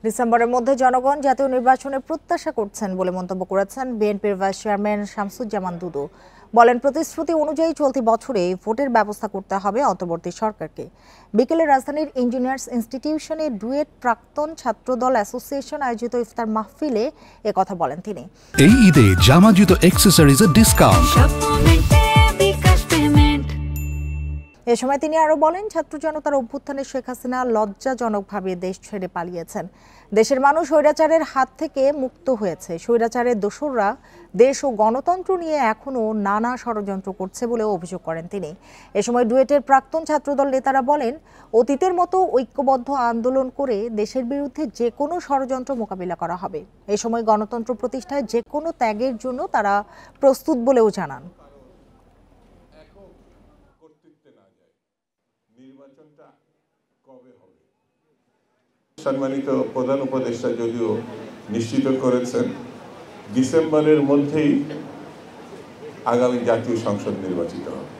ডিসেম্বরের মধ্যে জনগণ জাতীয় নির্বাচনে প্রত্যাশা করছেন বলে মন্তব্য করেছেন বিএনপির ভাইস চেয়ারম্যান শামসুজ্জামান দুদু। বলেন, প্রতিশ্রুতি অনুযায়ী চলতি বছরে ভোটের ব্যবস্থা করতে হবে অন্তর্বর্তী সরকারকে। বিকেলে রাজধানীর ইঞ্জিনিয়ার্স ইনস্টিটিউশনে ডুয়েট প্রাক্তন ছাত্রদল অ্যাসোসিয়েশন আয়োজিত ইফতার মাহফিলে একথা বলেন তিনি। এই ঈদে জামা জুতো অ্যাকসেসরিজের ডিসকাউন্ট। এ সময় তিনি আরো বলেন, ছাত্র জনতার অভ্যুত্থানে শেখ হাসিনা লজ্জাজনকভাবে দেশ ছেড়ে পালিয়েছেন। দেশের মানুষ স্বৈরাচারের হাত থেকে মুক্ত হয়েছে। স্বৈরাচারের দোসররা দেশ ও গণতন্ত্র নিয়ে এখনো নানা ষড়যন্ত্র করছে বলেও অভিযোগ করেন তিনি। এ সময় ডুয়েটের প্রাক্তন ছাত্রদল নেতারা বলেন, অতীতের মতো ঐক্যবদ্ধ আন্দোলন করে দেশের বিরুদ্ধে যে কোনো ষড়যন্ত্র মোকাবিলা করা হবে। এ সময় গণতন্ত্র প্রতিষ্ঠায় যে কোনো ত্যাগের জন্য তারা প্রস্তুত বলেও জানান। নির্বাচনটা কবে হবে? সম্মানিত প্রধান উপদেষ্টা যদিও নিশ্চিত করেছেন ডিসেম্বরের মধ্যেই আগামী জাতীয় সংসদ নির্বাচিত হবে।